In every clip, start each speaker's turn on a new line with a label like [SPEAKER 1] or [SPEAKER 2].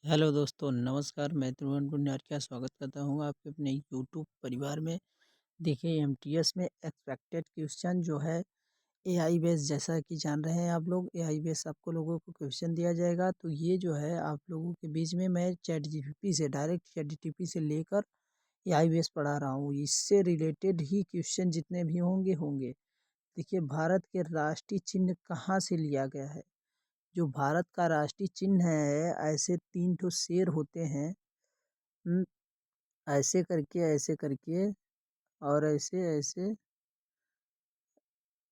[SPEAKER 1] Hello दोस्तों, नमस्कार। मैं ध्रुवन पुण्यारिया स्वागत करता हूँ आपके अपने यूट्यूब परिवार में। देखिए, एमटीएस में एक्सपेक्टेड क्वेश्चन जो है एआई बेस, जैसा कि जान रहे हैं आप लोग, एआई बेस आपको लोगों को क्वेश्चन दिया जाएगा। तो ये जो है आप लोगों के बीच में मैं चैट जीपीटी से डायरेक्ट चैट जीपीटी से लेकर एआई बेस पढ़ा रहा हूँ। इससे रिलेटेड ही क्वेश्चन जितने भी होंगे होंगे। देखिए, भारत के राष्ट्रीय चिन्ह कहाँ से लिया गया है? जो भारत का राष्ट्रीय चिन्ह है, ऐसे 3 ठो शेर होते हैं। हुँ, ऐसे करके और ऐसे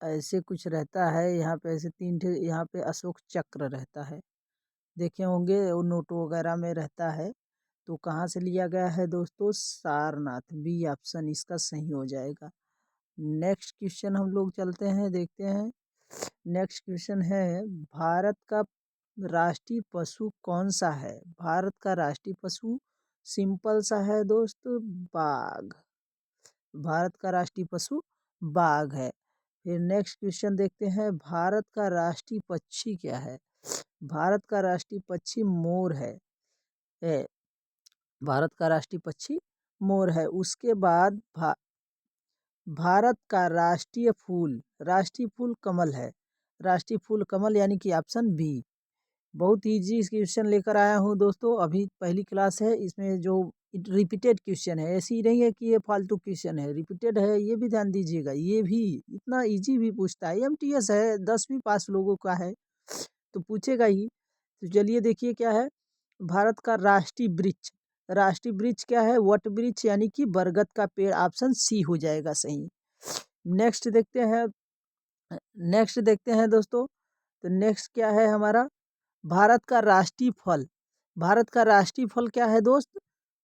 [SPEAKER 1] ऐसे कुछ रहता है। यहाँ पे ऐसे 3 ठे, यहाँ पे अशोक चक्र रहता है। देखे होंगे वो नोट वगैरह में रहता है। तो कहाँ से लिया गया है दोस्तों? सारनाथ। बी ऑप्शन इसका सही हो जाएगा। नेक्स्ट क्वेश्चन हम लोग चलते हैं, देखते हैं। नेक्स्ट क्वेश्चन है, भारत का राष्ट्रीय पशु कौन सा है? भारत का राष्ट्रीय पशु सिंपल सा है दोस्त, बाघ। भारत का राष्ट्रीय पशु बाघ है। फिर नेक्स्ट क्वेश्चन देखते हैं, भारत का राष्ट्रीय पक्षी क्या है? भारत का राष्ट्रीय पक्षी मोर है। भारत का राष्ट्रीय पक्षी मोर है। उसके बाद भारत का राष्ट्रीय फूल कमल है। राष्ट्रीय फूल कमल, यानी कि ऑप्शन बी। बहुत इजी क्वेश्चन लेकर आया हूँ दोस्तों। अभी पहली क्लास है, इसमें जो रिपीटेड क्वेश्चन है, ऐसी नहीं है कि ये फालतू क्वेश्चन है, रिपीटेड है, ये भी ध्यान दीजिएगा। ये भी इतना इजी भी पूछता है, एमटीएस है, 10वीं पास लोगों का है तो पूछेगा ही। तो चलिए देखिए क्या है। भारत का राष्ट्रीय वृक्ष क्या है? वट वृक्ष, यानी कि बरगद का पेड़। ऑप्शन सी हो जाएगा सही। नेक्स्ट देखते हैं। दोस्तों। तो नेक्स्ट क्या है हमारा? भारत का राष्ट्रीय फल। भारत का राष्ट्रीय फल क्या है दोस्त?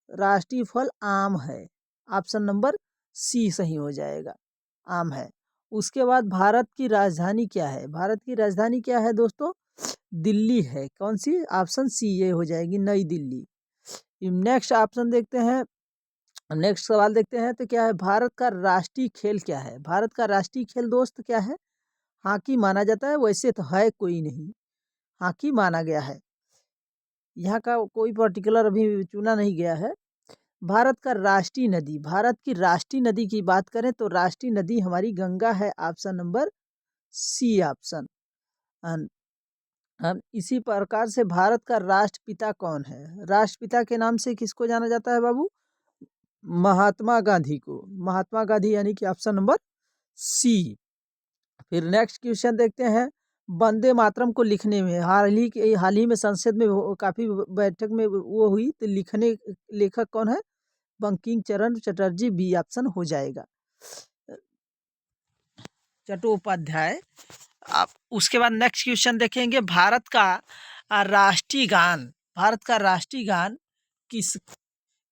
[SPEAKER 1] राष्ट्रीय फल आम है। ऑप्शन नंबर सी सही हो जाएगा, आम है। उसके बाद भारत की राजधानी क्या है? भारत की राजधानी क्या है दोस्तों? दिल्ली है। कौन सी? ऑप्शन सी ये हो जाएगी, नई दिल्ली। नेक्स्ट ऑप्शन देखते हैं। नेक्स्ट सवाल देखते हैं, तो क्या है? भारत का राष्ट्रीय खेल क्या है? भारत का राष्ट्रीय खेल दोस्त क्या है? हॉकी माना जाता है, वैसे तो है कोई नहीं, हॉकी माना गया है। यहाँ का कोई पर्टिकुलर अभी चुना नहीं गया है। भारत का राष्ट्रीय नदी, भारत की राष्ट्रीय नदी की बात करें तो राष्ट्रीय नदी हमारी गंगा है। Option number C option. हम इसी प्रकार से भारत का राष्ट्रपिता कौन है? राष्ट्रपिता के नाम से किसको जाना जाता है बाबू? महात्मा गांधी को। महात्मा गांधी, यानी कि ऑप्शन नंबर सी। फिर नेक्स्ट क्वेश्चन देखते हैं। वंदे मातरम को लिखने में हाल ही में संसद में काफी बैठक में वो हुई, तो लिखने लेखक कौन है? बंकिम चरण चटर्जी। बी ऑप्शन हो जाएगा, चट्टोपाध्याय। आप उसके बाद नेक्स्ट क्वेश्चन देखेंगे। भारत का राष्ट्रीय गान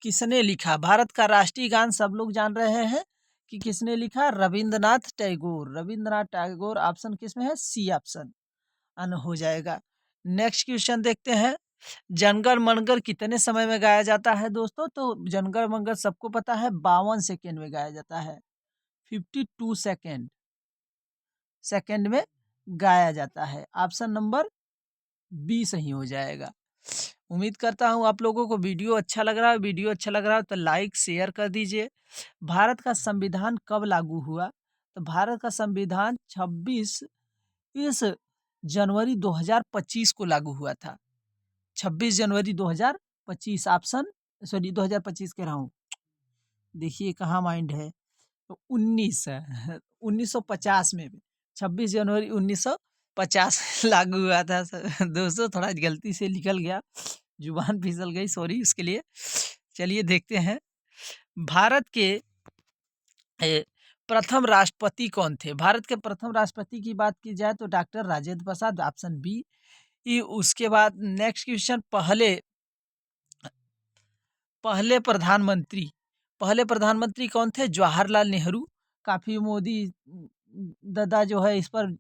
[SPEAKER 1] किसने लिखा? भारत का राष्ट्रीय गान सब लोग जान रहे हैं कि किसने लिखा? रविंद्रनाथ टैगोर। रविंद्रनाथ टैगोर। ऑप्शन किसमें है? सी ऑप्शन अन हो जाएगा। नेक्स्ट क्वेश्चन देखते हैं। जनगण मनगढ़ कितने समय में गाया जाता है दोस्तों? तो जनगण मनगढ़ सबको पता है, 52 सेकेंड में गाया जाता है। 52 सेकेंड में गाया जाता है। ऑप्शन नंबर बी सही हो जाएगा। उम्मीद करता हूँ आप लोगों को वीडियो अच्छा लग रहा है। वीडियो अच्छा लग रहा है तो लाइक शेयर कर दीजिए। भारत का संविधान कब लागू हुआ? तो भारत का संविधान 26 इस जनवरी 2025 को लागू हुआ था। 26 जनवरी 2025। ऑप्शन, सॉरी 2025 कह रहा हूँ, देखिए कहाँ माइंड है। तो 1950 में 26 जनवरी 1950 लागू हुआ था। दोस्तों थोड़ा गलती से निकल गया, जुबान फिसल गई, सॉरी उसके लिए। चलिए देखते हैं। भारत के प्रथम राष्ट्रपति कौन थे? भारत के प्रथम राष्ट्रपति की बात की जाए तो doctor Rajendra Prasad. Option B. उसके बाद नेक्स्ट क्वेश्चन, पहले प्रधानमंत्री कौन थे? जवाहरलाल नेहरू। काफ़ी मोदी दादा जो है इस पर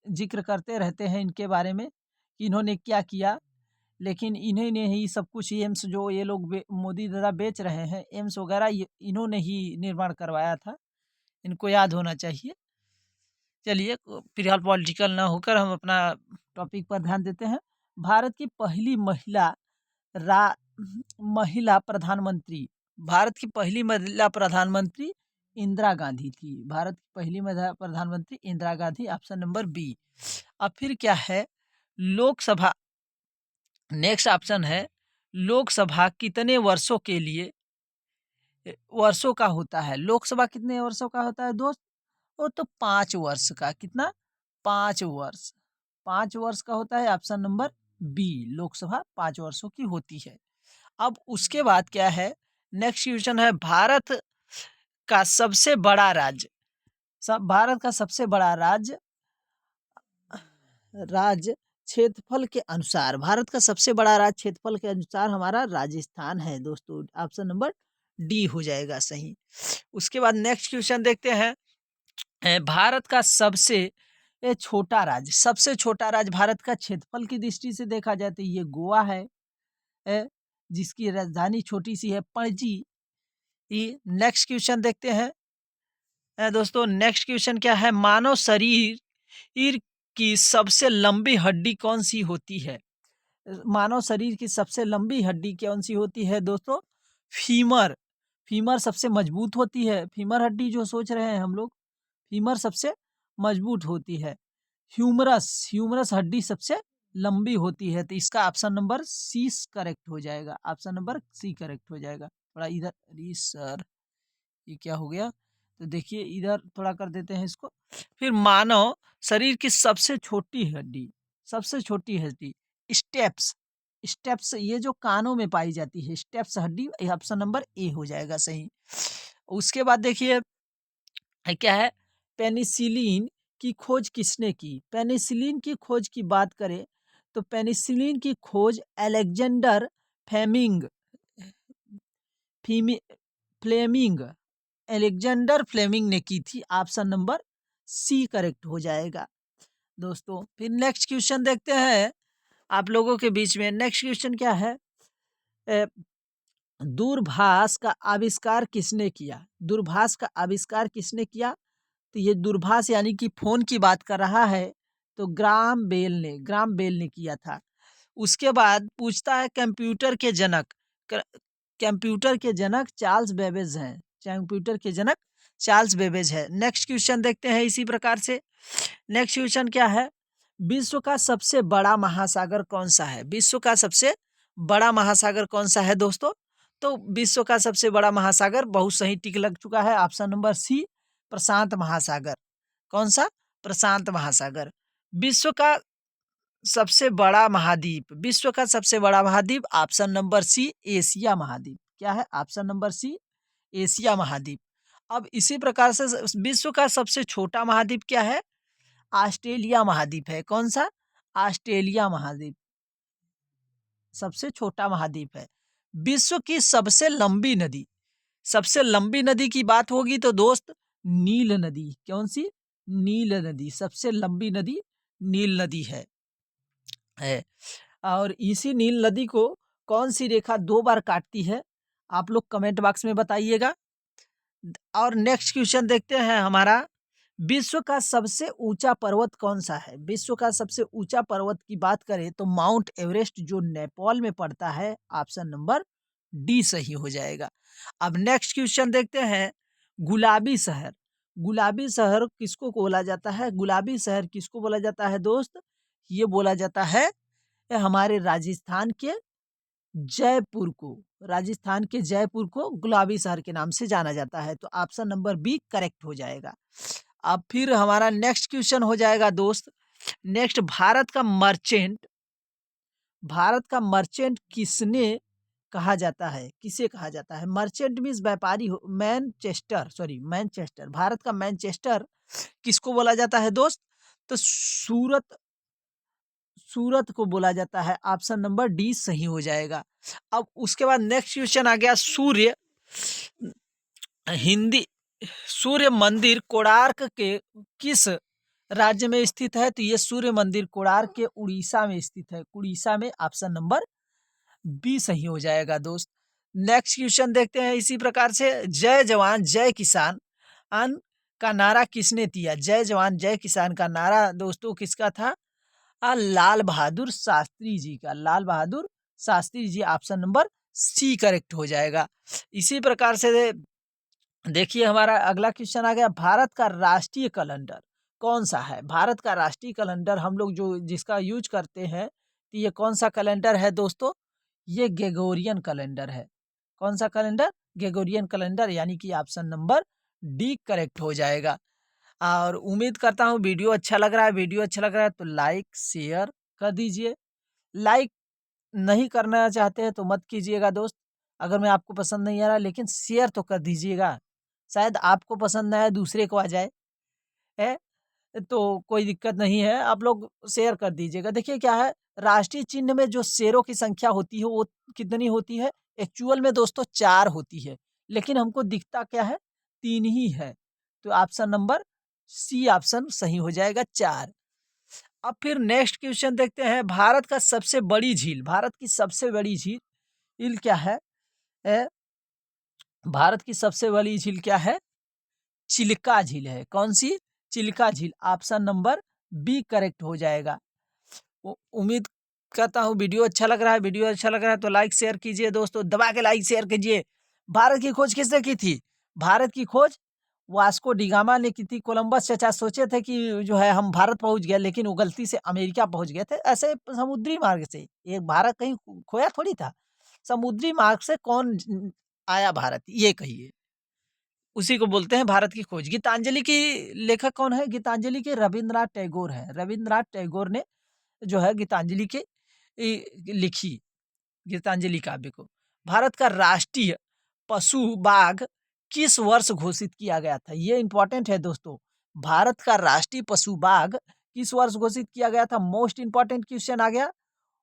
[SPEAKER 1] जिक्र करते रहते हैं इनके बारे में कि इन्होंने क्या किया। लेकिन इन्हीं ने ही सब कुछ, एम्स जो ये लोग मोदी दादा बेच रहे हैं, एम्स वगैरह इन्होंने ही निर्माण करवाया था। इनको याद होना चाहिए। चलिए फिलहाल पॉलिटिकल ना होकर हम अपना टॉपिक पर ध्यान देते हैं। भारत की पहली महिला रा महिला प्रधानमंत्री, भारत की पहली महिला प्रधानमंत्री इंदिरा गांधी थी। भारत की पहली महिला प्रधानमंत्री Indira Gandhi, option number B. अब फिर क्या है, लोकसभा, नेक्स्ट ऑप्शन है, लोकसभा कितने वर्षों के लिए वर्षों का होता है? लोकसभा कितने वर्षों का होता है दोस्त? वो तो 5 वर्ष का। कितना? 5 वर्ष। 5 वर्ष का होता है, ऑप्शन नंबर बी। लोकसभा 5 वर्षों की होती है। अब उसके बाद क्या है, नेक्स्ट क्वेश्चन है, भारत का सबसे बड़ा राज्य, भारत का सबसे बड़ा राज्य क्षेत्रफल के अनुसार, भारत का सबसे बड़ा राज्य क्षेत्रफल के अनुसार हमारा राजस्थान है दोस्तों। ऑप्शन नंबर डी हो जाएगा सही। उसके बाद नेक्स्ट क्वेश्चन देखते हैं, भारत का सबसे छोटा राज्य, सबसे छोटा राज्य भारत का क्षेत्रफल की दृष्टि से देखा जाए तो ये गोवा है, जिसकी राजधानी छोटी सी है पणजी। नेक्स्ट क्वेश्चन देखते हैं दोस्तों, नेक्स्ट क्वेश्चन क्या है, मानव शरीर की सबसे लंबी हड्डी कौन सी होती है? मानव शरीर की सबसे लंबी हड्डी कौन सी होती है दोस्तों? फीमर। फीमर सबसे मजबूत होती है। फीमर हड्डी जो सोच रहे हैं हम लोग, फीमर सबसे मजबूत होती है। ह्यूमरस हड्डी सबसे लंबी होती है। तो इसका ऑप्शन नंबर सी करेक्ट हो जाएगा। ऑप्शन नंबर सी करेक्ट हो जाएगा। थोड़ा इधर, अरे सर ये क्या हो गया? तो देखिए इधर थोड़ा कर देते हैं इसको। फिर मानव शरीर की सबसे छोटी हड्डी, सबसे छोटी हड्डी स्टेप्स, स्टेप्स ये जो कानों में पाई जाती है, स्टेप्स हड्डी, ऑप्शन नंबर ए हो जाएगा सही। उसके बाद देखिए क्या है, पेनिसिलिन की खोज किसने की? पेनिसिलिन की खोज की बात करें तो पेनिसिलिन की खोज Alexander Fleming Fleming Alexander Fleming ने की थी। ऑप्शन नंबर सी करेक्ट हो जाएगा दोस्तों। फिर नेक्स्ट क्वेश्चन देखते हैं आप लोगों के बीच में। नेक्स्ट क्वेश्चन क्या है, दूरभाष का आविष्कार किसने किया? दूरभाष का आविष्कार किसने किया? तो ये दूरभाष यानी कि फोन की बात कर रहा है, तो ग्राम बेल ने किया था। उसके बाद पूछता है कंप्यूटर के जनक चार्ल्स बेबेज हैं। कंप्यूटर के जनक चार्ल्स बेबेज है। नेक्स्ट क्वेश्चन देखते हैं इसी प्रकार से। नेक्स्ट क्वेश्चन क्या है, विश्व का सबसे बड़ा महासागर कौन सा है? विश्व का सबसे बड़ा महासागर कौन सा है दोस्तों? तो विश्व का सबसे बड़ा महासागर, बहुत सही टिक लग चुका है, ऑप्शन नंबर सी प्रशांत महासागर। कौन सा? प्रशांत महासागर। विश्व का सबसे बड़ा महाद्वीप, विश्व का सबसे बड़ा महाद्वीप, ऑप्शन नंबर सी एशिया महाद्वीप। क्या है? ऑप्शन नंबर सी एशिया महाद्वीप। अब इसी प्रकार से विश्व का सबसे छोटा महाद्वीप क्या है? ऑस्ट्रेलिया महाद्वीप है। कौन सा? ऑस्ट्रेलिया महाद्वीप सबसे छोटा महाद्वीप है। विश्व की सबसे लंबी नदी, सबसे लंबी नदी की बात होगी तो दोस्त नील नदी। कौन सी? नील नदी। सबसे लंबी नदी नील नदी है। और इसी नील नदी को कौन सी रेखा 2 बार काटती है? आप लोग कमेंट बॉक्स में बताइएगा। और नेक्स्ट क्वेश्चन देखते हैं हमारा, विश्व का सबसे ऊंचा पर्वत कौन सा है? विश्व का सबसे ऊंचा पर्वत की बात करें तो माउंट एवरेस्ट, जो नेपाल में पड़ता है। ऑप्शन नंबर डी सही हो जाएगा। अब नेक्स्ट क्वेश्चन देखते हैं, गुलाबी शहर, गुलाबी शहर किसको बोला जाता है? गुलाबी शहर किसको बोला जाता है दोस्त? ये बोला जाता है हमारे राजस्थान के जयपुर को, राजस्थान के जयपुर को गुलाबी शहर के नाम से जाना जाता है। तो ऑप्शन नंबर बी करेक्ट हो जाएगा। अब फिर हमारा नेक्स्ट क्वेश्चन हो जाएगा दोस्त, नेक्स्ट, भारत का मर्चेंट किसने कहा जाता है? किसे कहा जाता है? मर्चेंट मीन्स व्यापारी हो, मैनचेस्टर, भारत का मैनचेस्टर किसको बोला जाता है दोस्त? तो सूरत को बोला जाता है। ऑप्शन नंबर डी सही हो जाएगा। अब उसके बाद नेक्स्ट क्वेश्चन आ गया, सूर्य मंदिर कोणार्क के किस राज्य में स्थित है? तो ये सूर्य मंदिर कोणार्क के उड़ीसा में स्थित है। उड़ीसा में, ऑप्शन नंबर बी सही हो जाएगा दोस्त। नेक्स्ट क्वेश्चन देखते हैं इसी प्रकार से, जय जवान जय किसान का नारा किसने दिया? जय जवान जय किसान का नारा दोस्तों किसका था? लाल बहादुर शास्त्री जी का। Lal Bahadur Shastri ji, option number C correct हो जाएगा। इसी प्रकार से देखिए हमारा अगला क्वेश्चन आ गया, भारत का राष्ट्रीय कैलेंडर कौन सा है? भारत का राष्ट्रीय कैलेंडर हम लोग जो जिसका यूज करते हैं, तो ये कौन सा कैलेंडर है दोस्तों? ये ग्रेगोरियन कैलेंडर है। कौन सा कैलेंडर? ग्रेगोरियन कैलेंडर, यानी कि ऑप्शन नंबर डी करेक्ट हो जाएगा। और उम्मीद करता हूँ वीडियो अच्छा लग रहा है। वीडियो अच्छा लग रहा है तो लाइक शेयर कर दीजिए। लाइक नहीं करना चाहते हैं तो मत कीजिएगा दोस्त, अगर मैं आपको पसंद नहीं आ रहा, लेकिन शेयर तो कर दीजिएगा। शायद आपको पसंद ना आए, दूसरे को आ जाए, है तो कोई दिक्कत नहीं है, आप लोग शेयर कर दीजिएगा। देखिए क्या है, राष्ट्रीय चिन्ह में जो शेरों की संख्या होती है वो कितनी होती है? एक्चुअल में दोस्तों 4 होती है, लेकिन हमको दिखता क्या है? 3 ही है। तो ऑप्शन नंबर सी ऑप्शन सही हो जाएगा, 4। अब फिर नेक्स्ट क्वेश्चन देखते हैं, भारत का सबसे बड़ी झील, भारत की सबसे बड़ी झील क्या है? ए, भारत की सबसे बड़ी झील क्या है? चिल्का झील है। कौन सी? चिल्का झील, ऑप्शन नंबर बी करेक्ट हो जाएगा। उम्मीद करता हूँ वीडियो अच्छा लग रहा है। वीडियो अच्छा लग रहा है तो लाइक शेयर कीजिए दोस्तों, दबा के लाइक शेयर कीजिए। भारत की खोज किसने की थी? भारत की खोज वास्को डिगामा ने की थी। कोलंबस चचा सोचे थे कि जो है हम भारत पहुंच गए, लेकिन वो गलती से अमेरिका पहुंच गए थे, ऐसे समुद्री मार्ग से। ये भारत कहीं खोया थोड़ी था, समुद्री मार्ग से कौन आया भारत, ये कहिए। उसी को बोलते हैं भारत की खोज। गीतांजलि की लेखक कौन है? गीतांजलि के रविंद्रनाथ टैगोर है। रविंद्रनाथ टैगोर ने जो है गीतांजलि के लिखी, गीतांजलि काव्य को। भारत का राष्ट्रीय पशु बाघ किस वर्ष घोषित किया गया था? ये इंपॉर्टेंट है दोस्तों। भारत का राष्ट्रीय पशु बाघ किस वर्ष घोषित किया गया था? मोस्ट इंपॉर्टेंट क्वेश्चन आ गया।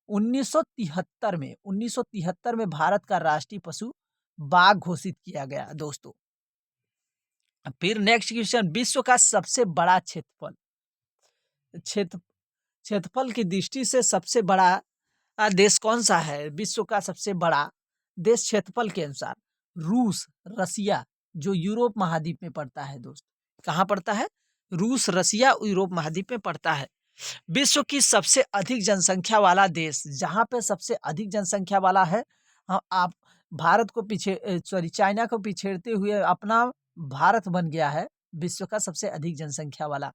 [SPEAKER 1] 1973 में, 1973 में भारत का राष्ट्रीय पशु बाघ घोषित किया गया दोस्तों। फिर नेक्स्ट क्वेश्चन, विश्व का सबसे बड़ा क्षेत्रफल, क्षेत्रफल की दृष्टि से सबसे बड़ा देश कौन सा है? विश्व का सबसे बड़ा देश क्षेत्रफल के अनुसार रूस, रसिया, जो यूरोप महाद्वीप में पड़ता है दोस्त। कहाँ पड़ता है? रूस, रसिया यूरोप महाद्वीप में पड़ता है। विश्व की सबसे अधिक जनसंख्या वाला देश, जहाँ पे सबसे अधिक जनसंख्या वाला है, आप भारत को पीछे सॉरी चाइना को पिछेड़ते हुए अपना भारत बन गया है विश्व का सबसे अधिक जनसंख्या वाला।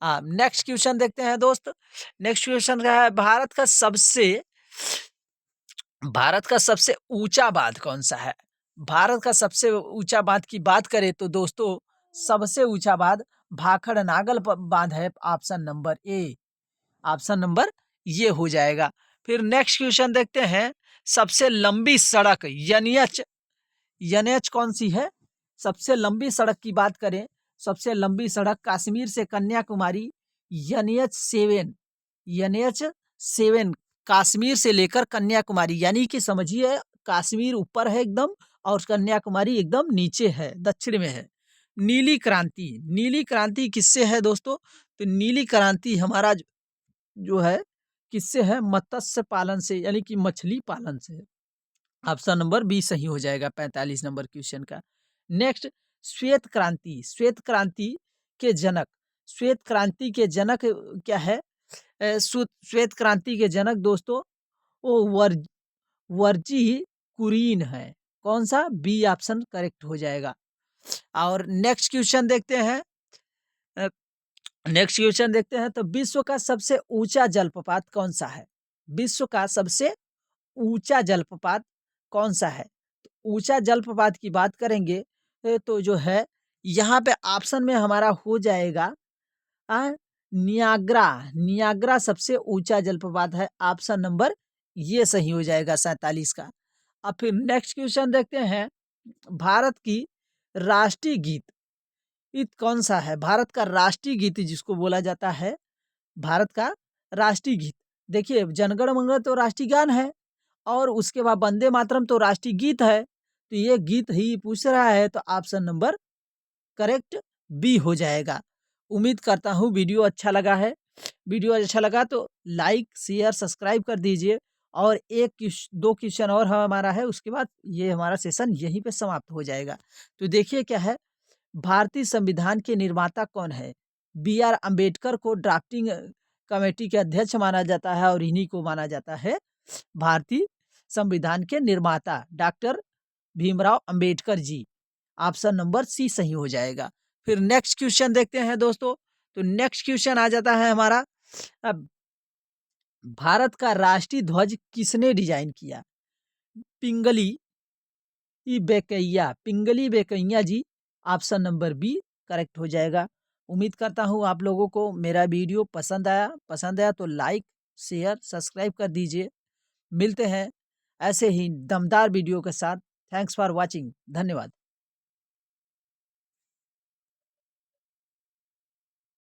[SPEAKER 1] नेक्स्ट क्वेश्चन देखते हैं दोस्त। नेक्स्ट क्वेश्चन क्या है, भारत का सबसे ऊंचा बांध कौन सा है? भारत का सबसे ऊंचा बांध की बात करें तो दोस्तों सबसे ऊंचा बांध भाखड़ नागल बांध है, option number A, option number ये हो जाएगा। फिर नेक्स्ट क्वेश्चन देखते हैं, सबसे लंबी सड़क एनएच कौन सी है? सबसे लंबी सड़क की बात करें, सबसे लंबी सड़क कश्मीर से कन्याकुमारी NH7 कश्मीर से लेकर कन्याकुमारी, यानी कि समझिए कश्मीर ऊपर है एकदम और कन्याकुमारी एकदम नीचे है, दक्षिण में है। नीली क्रांति किससे है दोस्तों? तो नीली क्रांति हमारा जो है किससे है? मत्स्य पालन से, यानी कि मछली पालन से। ऑप्शन नंबर बी सही हो जाएगा 45 नंबर क्वेश्चन का। नेक्स्ट, श्वेत क्रांति के जनक, श्वेत क्रांति के जनक क्या है? श्वेत क्रांति के जनक दोस्तों वो वर्जी कुरीन है। कौन सा? बी ऑप्शन करेक्ट हो जाएगा। और नेक्स्ट क्वेश्चन देखते हैं, तो विश्व का सबसे ऊंचा जलप्रपात कौन सा है? विश्व का सबसे ऊंचा जलप्रपात कौन सा है? तो ऊंचा जलप्रपात की बात करेंगे तो जो है यहाँ पे ऑप्शन में हमारा हो जाएगा नियाग्रा सबसे ऊंचा जलप्रपात है, ऑप्शन नंबर ये सही हो जाएगा 47 का। अब फिर नेक्स्ट क्वेश्चन देखते हैं, भारत की राष्ट्रीय गीत कौन सा है? भारत का राष्ट्रीय गीत जिसको बोला जाता है भारत का राष्ट्रीय गीत, देखिए जनगण मंगल तो राष्ट्रीय गान है और उसके बाद वंदे मातरम तो राष्ट्रीय गीत है, तो ये गीत ही पूछ रहा है, तो ऑप्शन नंबर करेक्ट बी हो जाएगा। उम्मीद करता हूँ वीडियो अच्छा लगा है। वीडियो अच्छा लगा तो लाइक शेयर सब्सक्राइब कर दीजिए, और एक दो क्वेश्चन और हमारा है, उसके बाद ये हमारा सेशन यहीं पे समाप्त हो जाएगा। तो देखिए क्या है, भारतीय संविधान के निर्माता कौन है? BR अम्बेडकर को ड्राफ्टिंग कमेटी के अध्यक्ष माना जाता है और इन्हीं को माना जाता है भारतीय संविधान के निर्माता doctor Bhimrao Ambedkar ji. Option number सी सही हो जाएगा। फिर नेक्स्ट क्वेश्चन देखते हैं दोस्तों। तो नेक्स्ट क्वेश्चन आ जाता है हमारा, अब भारत का राष्ट्रीय ध्वज किसने डिजाइन किया? पिंगली पिंगली वेंकैया जी। ऑप्शन नंबर बी करेक्ट हो जाएगा। उम्मीद करता हूँ आप लोगों को मेरा वीडियो पसंद आया तो लाइक शेयर सब्सक्राइब कर दीजिए। मिलते हैं ऐसे ही दमदार वीडियो के साथ। Thanks for watching. धन्यवाद।